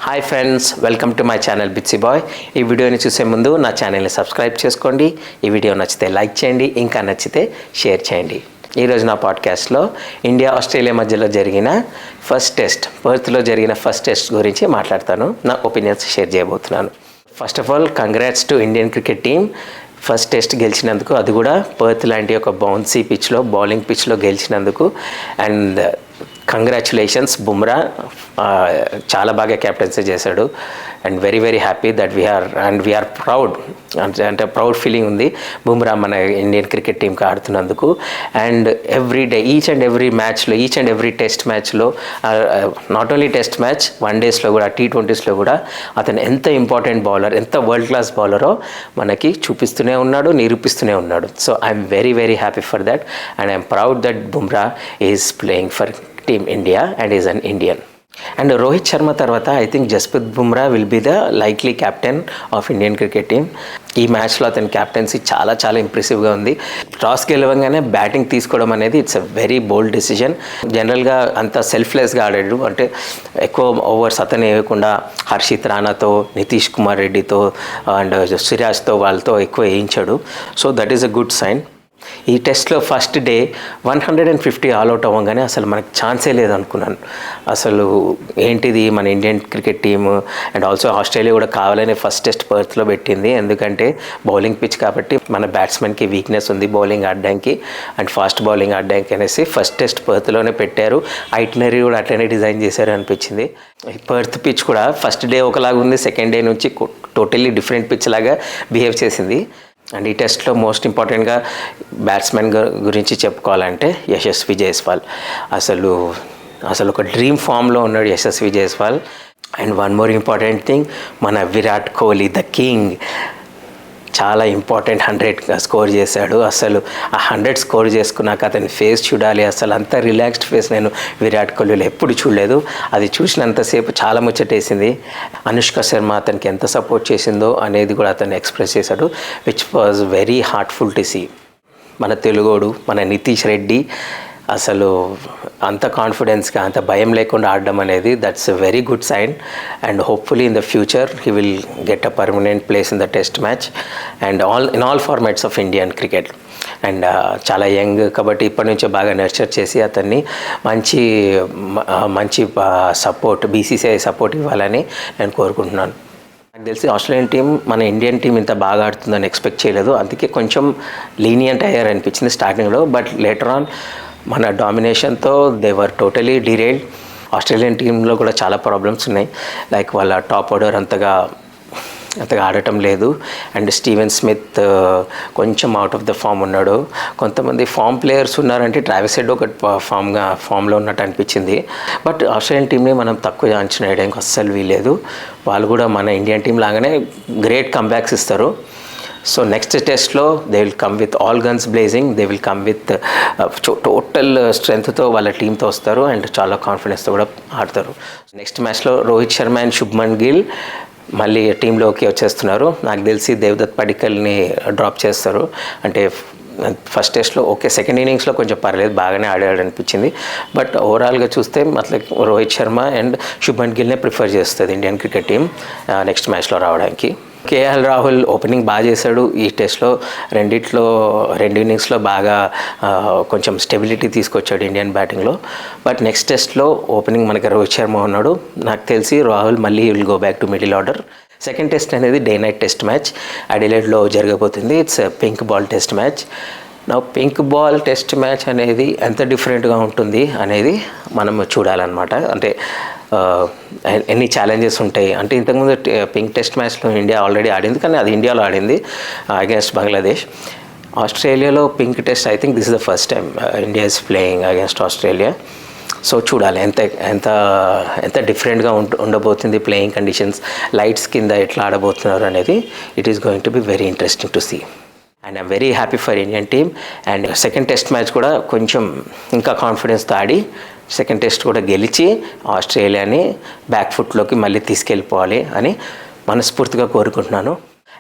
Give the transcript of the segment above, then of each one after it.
Hi friends, welcome to my channel Bitsy Boy. ఈ వీడియోని చూసే ముందు నా ఛానల్ని సబ్స్క్రైబ్ చేసుకోండి. ఈ వీడియో నచ్చితే లైక్ చేయండి, ఇంకా నచ్చితే షేర్ చేయండి. ఈరోజు నా పాడ్కాస్ట్లో ఇండియా ఆస్ట్రేలియా మధ్యలో జరిగిన ఫస్ట్ టెస్ట్, పర్త్లో జరిగిన ఫస్ట్ టెస్ట్ గురించి మాట్లాడతాను. నా ఒపీనియన్స్ షేర్ చేయబోతున్నాను. First of all, congrats to Indian cricket team. First test గెలిచినందుకు, అది కూడా పర్త్ లాంటి ఒక బౌన్సీ పిచ్లో, బౌలింగ్ పిచ్లో గెలిచినందుకు. అండ్ కంగ్రాచులేషన్స్ బుమ్రా, చాలా బాగా క్యాప్టెన్సీ చేశాడు. And very very happy that we are proud, అంటే ప్రౌడ్ ఫీలింగ్ ఉంది బుమ్రా మన ఇండియన్ క్రికెట్ టీంకి ఆడుతున్నందుకు. And every day, each and every test మ్యాచ్లో, not only test match, one డేస్లో కూడా, T20స్లో కూడా అతను ఎంత ఇంపార్టెంట్ బౌలర్, ఎంత వరల్డ్ క్లాస్ బౌలరో మనకి చూపిస్తూనే ఉన్నాడు, నిరూపిస్తూనే ఉన్నాడు. So I'm very very happy for that. And I'm proud that Bumrah is playing for team India and is an Indian. And Rohit Sharma తర్వాత I think Jasprit Bumrah will be the likely captain of Indian cricket team. ఈ మ్యాచ్లో అతని captaincy చాలా చాలా ఇంప్రెసివ్గా ఉంది. Toss గెలవంగానే batting తీసుకోవడం అనేది it's a very bold decision. జనరల్గా అంత సెల్ఫ్లెస్గా ఆడాడు, అంటే ఎక్కువ ఓవర్స్ అతను వేయకుండా హర్షిత్ రాణాతో, నితీష్ కుమార్ రెడ్డితో అండ్ సిరాజ్తో వాళ్ళతో ఎక్కువ వేయించాడు. So that is a good sign. ఈ టెస్ట్లో ఫస్ట్ డే 150 ఆల్అవుట్ అవ్వగానే అసలు మనకు ఛాన్సే లేదనుకున్నాను. అసలు ఏంటిది మన Indian cricket team. And also Australia కూడా కావాలని ఫస్ట్ టెస్ట్ పర్త్లో పెట్టింది, ఎందుకంటే బౌలింగ్ పిచ్ కాబట్టి మన బ్యాట్స్మెన్కి వీక్నెస్ ఉంది బౌలింగ్ ఆడడానికి అండ్ ఫాస్ట్ బౌలింగ్ ఆడడానికి అనేసి ఫస్ట్ టెస్ట్ పర్త్లోనే పెట్టారు. ఐటినరీ కూడా అట్లనే డిజైన్ చేశారు అనిపించింది. ఈ పర్త్ పిచ్ కూడా ఫస్ట్ డే ఒకలాగా ఉంది, సెకండ్ డే నుంచి టోటల్లీ డిఫరెంట్ పిచ్ లాగా బిహేవ్ చేసింది. అండ్ ఈ టెస్ట్లో మోస్ట్ ఇంపార్టెంట్గా బ్యాట్స్మెన్ గురించి చెప్పుకోవాలంటే యశస్వి జైస్వాల్. అసలు ఒక డ్రీమ్ ఫామ్లో ఉన్నాడు Yashasvi Jaiswal. And one more important thing, మన విరాట్ కోహ్లీ ద కింగ్ చాలా ఇంపార్టెంట్ 100 స్కోర్ చేశాడు. అసలు ఆ 100 స్కోర్ చేసుకున్నాక అతని ఫేస్ చూడాలి, అసలు అంత రిలాక్స్డ్ ఫేస్ నేను విరాట్ కోహ్లీలో ఎప్పుడు చూడలేదు. అది చూసినంతసేపు చాలా ముచ్చటేసింది. అనుష్క శర్మ అతనికి ఎంత సపోర్ట్ చేసిందో అనేది కూడా అతను ఎక్స్ప్రెస్ చేశాడు, which was very heartful to see. మన తెలుగోడు, మన నితీష్ రెడ్డి అసలు అంత కాన్ఫిడెన్స్గా, అంత భయం లేకుండా ఆడడం అనేది that's a very good sign. And hopefully in the future he will get a permanent place in the test match and in all formats of Indian cricket. And చాలా యంగ్ కాబట్టి ఇప్పటి నుంచే బాగా నర్చర్ చేసి అతన్ని మంచి సపోర్ట్, BCCI సపోర్ట్ ఇవ్వాలని నేను కోరుకుంటున్నాను. నాకు తెలిసి ఆస్ట్రేలియన్ టీం మన ఇండియన్ టీం ఇంత బాగా ఆడుతుందని ఎక్స్పెక్ట్ చేయలేదు, అందుకే కొంచెం లీనియంట్ అయ్యారు అనిపించింది స్టార్టింగ్లో. బట్ లేటర్ ఆన్ మన డామినేషన్తో దే వర్ టోటలీ డిరైల్డ్. ఆస్ట్రేలియన్ టీంలో కూడా చాలా ప్రాబ్లమ్స్ ఉన్నాయి, లైక్ వాళ్ళ టాప్ ఆర్డర్ అంతగా ఆడటం లేదు. అండ్ స్టీవెన్ స్మిత్ కొంచెం అవుట్ ఆఫ్ ద ఫామ్ ఉన్నాడు. కొంతమంది ఫామ్ ప్లేయర్స్ ఉన్నారంటే ట్రావిస్ హెడ్ ఒక ఫామ్లో ఉన్నట్టు అనిపించింది. బట్ ఆస్ట్రేలియన్ టీంని మనం తక్కువ అంచనా వేయడానికి అస్సలు వీలేదు. వాళ్ళు కూడా మన ఇండియన్ టీం లాగానే గ్రేట్ కంబ్యాక్స్ ఇస్తారు. సో నెక్స్ట్ టెస్ట్లో they will come with all guns blazing, they will come with total స్ట్రెంగ్త్తో వాళ్ళ టీంతో వస్తారు అండ్ చాలా కాన్ఫిడెన్స్తో కూడా ఆడతారు. నెక్స్ట్ మ్యాచ్లో రోహిత్ శర్మ అండ్ శుభ్మన్ గిల్ మళ్ళీ టీంలోకి వచ్చేస్తున్నారు. నాకు తెలిసి దేవదత్ పడిక్కల్ని డ్రాప్ చేస్తారు. అంటే ఫస్ట్ టెస్ట్లో ఓకే, సెకండ్ ఇన్నింగ్స్లో కొంచెం పర్లేదు, బాగానే ఆడాడు అనిపించింది. బట్ ఓవరాల్గా చూస్తే రోహిత్ శర్మ అండ్ శుభ్మన్ గిల్నే ప్రిఫర్ చేస్తుంది ఇండియన్ క్రికెట్ టీం నెక్స్ట్ మ్యాచ్లో రావడానికి. కేఎల్ రాహుల్ ఓపెనింగ్ బాగా చేశాడు ఈ టెస్ట్లో. రెండు ఇన్నింగ్స్లో బాగా కొంచెం స్టెబిలిటీ తీసుకొచ్చాడు ఇండియన్ బ్యాటింగ్లో. బట్ నెక్స్ట్ టెస్ట్లో ఓపెనింగ్ మనకి రోహిత్ శర్మ ఉన్నాడు. నాకు తెలిసి రాహుల్ మళ్ళీ will go back to middle order. Second test అనేది డే నైట్ టెస్ట్ మ్యాచ్ అడిలేడ్లో జరగబోతుంది. It's pink ball test match. నా పింక్ బాల్ టెస్ట్ మ్యాచ్ అనేది ఎంత డిఫరెంట్గా ఉంటుంది అనేది మనం చూడాలన్నమాట. అంటే ఎన్ని ఛాలెంజెస్ ఉంటాయి అంటే, ఇంతకుముందు పింక్ టెస్ట్ మ్యాచ్లో ఇండియా ఆల్రెడీ ఆడింది, కానీ అది ఇండియాలో ఆడింది అగేన్స్ట్ బంగ్లాదేశ్. ఆస్ట్రేలియాలో pink test I think this is the first time India is playing against Australia. So చూడాలి ఎంత డిఫరెంట్గా ఉండబోతుంది ప్లేయింగ్ కండిషన్స్, లైట్స్ కింద ఎట్లా ఆడబోతున్నారు అనేది. It is going to be very interesting to see. And I'm very happy for Indian team. And second test match కూడా కొంచెం ఇంకా కాన్ఫిడెన్స్తో ఆడి సెకండ్ టెస్ట్ కూడా గెలిచి ఆస్ట్రేలియాని బ్యాక్ ఫుట్లోకి మళ్ళీ తీసుకెళ్ళిపోవాలి అని మనస్ఫూర్తిగా కోరుకుంటున్నాను.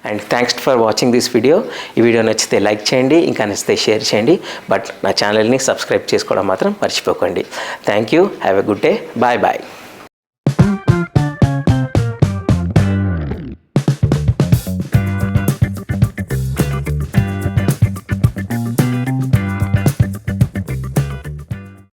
And thanks for watching this video. ఈ వీడియో నచ్చితే లైక్ చేయండి, ఇంకా నచ్చితే షేర్ చేయండి. బట్ నా ఛానల్ని సబ్స్క్రైబ్ చేసుకోవడం మాత్రం మర్చిపోకండి. Thank you. Have a good day. Bye bye.